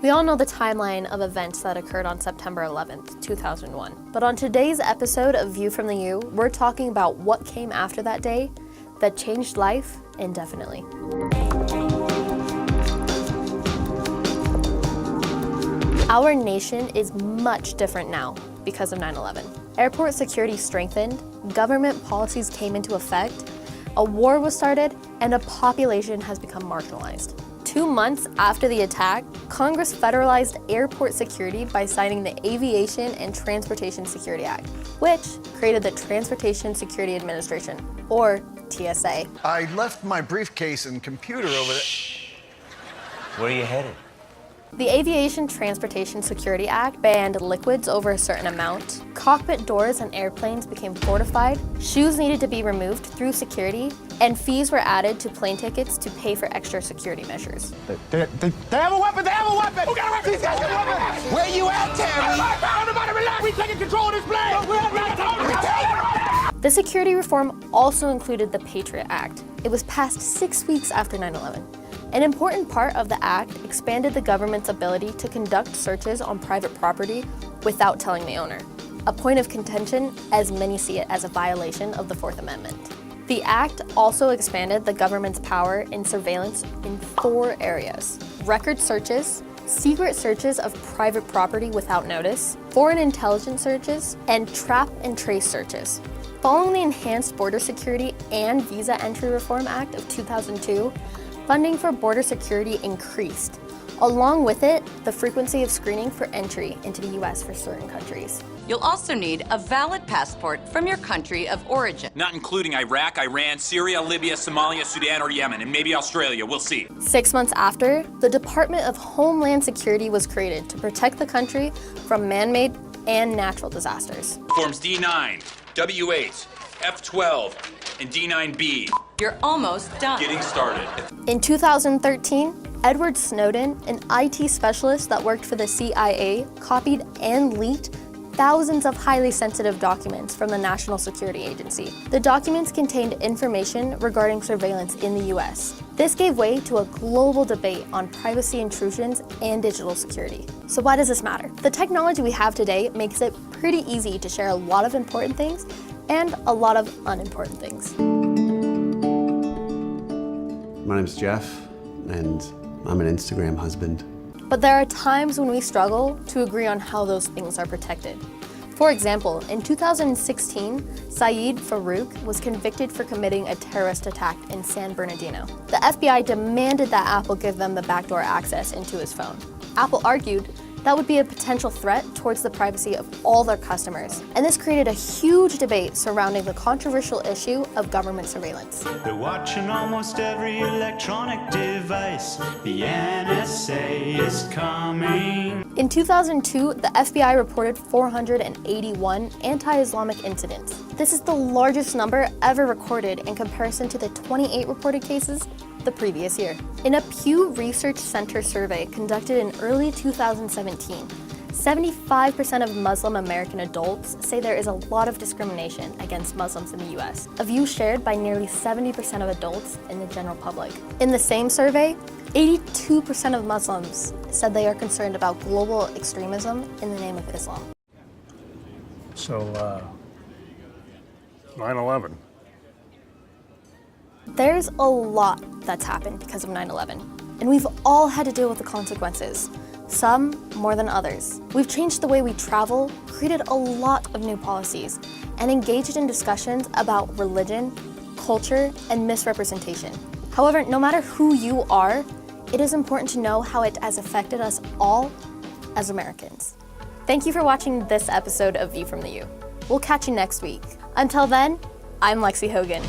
We all know the timeline of events that occurred on September 11th, 2001. But on today's episode of View from the U, we're talking about what came after that day that changed life indefinitely. Our nation is much different now because of 9/11. Airport security strengthened, government policies came into effect, a war was started, and a population has become marginalized. 2 months after the attack, Congress federalized airport security by signing the Aviation and Transportation Security Act, which created the Transportation Security Administration, or TSA. I left my briefcase and computer over there. Where are you headed? The Aviation Transportation Security Act banned liquids over a certain amount, cockpit doors on airplanes became fortified, shoes needed to be removed through security, and fees were added to plane tickets to pay for extra security measures. They have a weapon! They have a weapon! Who got a weapon? These guys got a weapon! Where you at, Terry? Everybody relax! We taking control of this plane! The security reform also included the Patriot Act. It was passed 6 weeks after 9/11. An important part of the act expanded the government's ability to conduct searches on private property without telling the owner, a point of contention as many see it as a violation of the Fourth Amendment. The act also expanded the government's power in surveillance in 4 areas: record searches, secret searches of private property without notice, foreign intelligence searches, and trap and trace searches. Following the Enhanced Border Security and Visa Entry Reform Act of 2002, funding for border security increased. Along with it, the frequency of screening for entry into the U.S. for certain countries. You'll also need a valid passport from your country of origin. Not including Iraq, Iran, Syria, Libya, Somalia, Sudan, or Yemen, and maybe Australia, we'll see. 6 months after, the Department of Homeland Security was created to protect the country from man-made and natural disasters. Forms D9, W8, F12, and D9B. You're almost done. Getting started. In 2013, Edward Snowden, an IT specialist that worked for the CIA, copied and leaked thousands of highly sensitive documents from the National Security Agency. The documents contained information regarding surveillance in the US. This gave way to a global debate on privacy intrusions and digital security. So why does this matter? The technology we have today makes it pretty easy to share a lot of important things and a lot of unimportant things. My name's Jeff, and I'm an Instagram husband. But there are times when we struggle to agree on how those things are protected. For example, in 2016, Saeed Farouk was convicted for committing a terrorist attack in San Bernardino. The FBI demanded that Apple give them the backdoor access into his phone. Apple argued that would be a potential threat towards the privacy of all their customers. And this created a huge debate surrounding the controversial issue of government surveillance. They're watching almost every electronic device. The NSA is coming. In 2002, the FBI reported 481 anti-Islamic incidents. This is the largest number ever recorded in comparison to the 28 reported cases the previous year. In a Pew Research Center survey conducted in early 2017, 75% of Muslim American adults say there is a lot of discrimination against Muslims in the US, a view shared by nearly 70% of adults in the general public. In the same survey, 82% of Muslims said they are concerned about global extremism in the name of Islam. So, 9/11. There's a lot that's happened because of 9/11, and we've all had to deal with the consequences, some more than others. We've changed the way we travel, created a lot of new policies, and engaged in discussions about religion, culture, and misrepresentation. However, no matter who you are, it is important to know how it has affected us all as Americans. Thank you for watching this episode of View from the U. We'll catch you next week. Until then, I'm Lexi Hogan.